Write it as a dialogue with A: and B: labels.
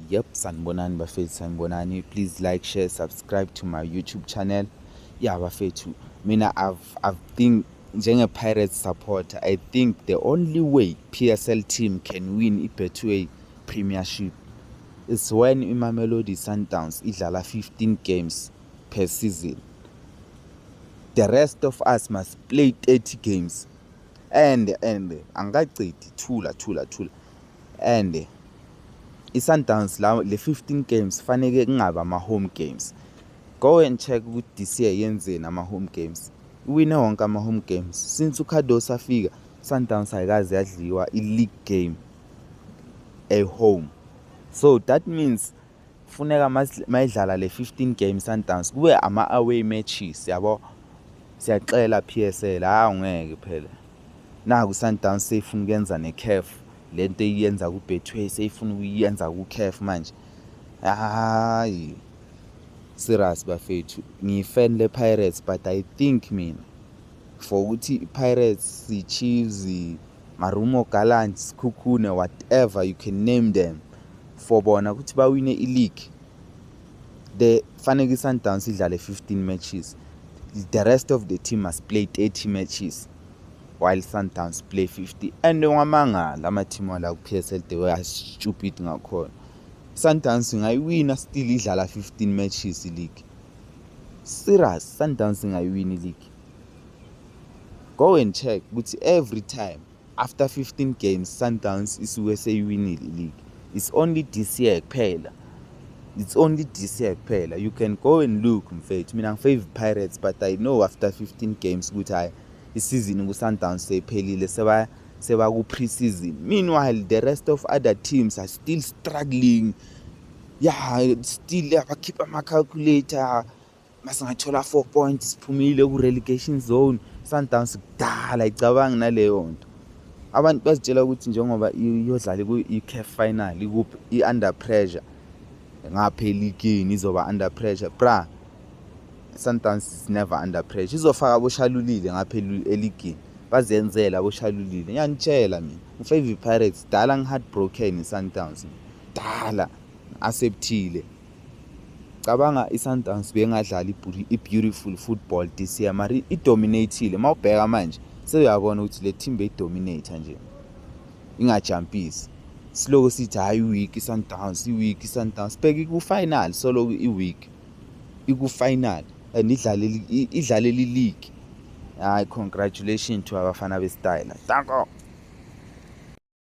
A: Yep, sanibonani bafethu, sanibonani. Please like, share, subscribe to my YouTube channel. Yeah, bafethu, mina I've think njenge-Pirates supporter, I think the only way PSL team can win i-Betway Premiership is when iMamelodi Sundowns idlala 15 games per season. The rest of us must play 30 games. And angikacithi thula and i-Sundowns le 15 games faneke kungaba ama-home games. Go and check ukuthi this year yenzeni ama-home games. Iwine wonke ama-home games. Since uKhadosa afika, Sundowns ayikaze yadliwa i-league game home. So that means funeka mayidlala le 15 games Sundowns kube ama-away matches yabo. Siyaxela PSL ngeke phela. Naku Sundowns seyifuna ukuyenza ne-CAF lento eyenza ku-Betway seyifuna ukuyenza ku-CAF manje. Hayi serious bafethu, ngiyi-fan le-Pirates but I think mina for ukuthi i-Pirates, i-Chiefs, Marumo Gallants, Khukhune, whatever you can name them, for bona ukuthi bawine i-league the faneke i-Sundowns idlale 15 matches. The rest of the team must play 30 matches while Sundowns play 50. And ngamangala ama-team wala ku-PSL the way stupid ngakhona. Sundowns ngayiwina still idlala 15 matches i-league. Serious, Sundowns ngayiwina i-league. Go and check ukuthi every time after 15 games Sundowns isuke seyiwinile i-league. It's only this year kuphela. You can go and look mfethu. Mina ngifavor Pirates but I know after 15 games ukuthi hayi isizini ku-Sundowns seyiphelile seba ku-pre-season. Meanwhile the rest of other teams are still struggling. Yeah, still abakhipha ama-calculator masingathola 4 points siphumile ku-relegation zone. Sundowns kudala icabangi naleyo nto. Abantu bazitshela ukuthi njengoba iyodlala i-CAF final i-under pressure ngapha eligini izoba under pressure. Bra, Sundowns is never under pressure. Izofaka aboshalulile ngapha eligini bazenzela aboshalulile. Ngiyanitshela mina ngifavor Pirates dala ngi-heartbroken i-Sundowns dala acceptile. Cabanga i-Sundowns bengadlala i-beautiful football this year mari idominateile. Mawubheka manje seyabona ukuthi le team beyidominate nje ingajumpisi. Siloko sithi hayi weak i-Sundowns bheka ku-final solo i-week iku-final and idlalela i-league. Hayi, congratulations to abafana be-Style. Danko.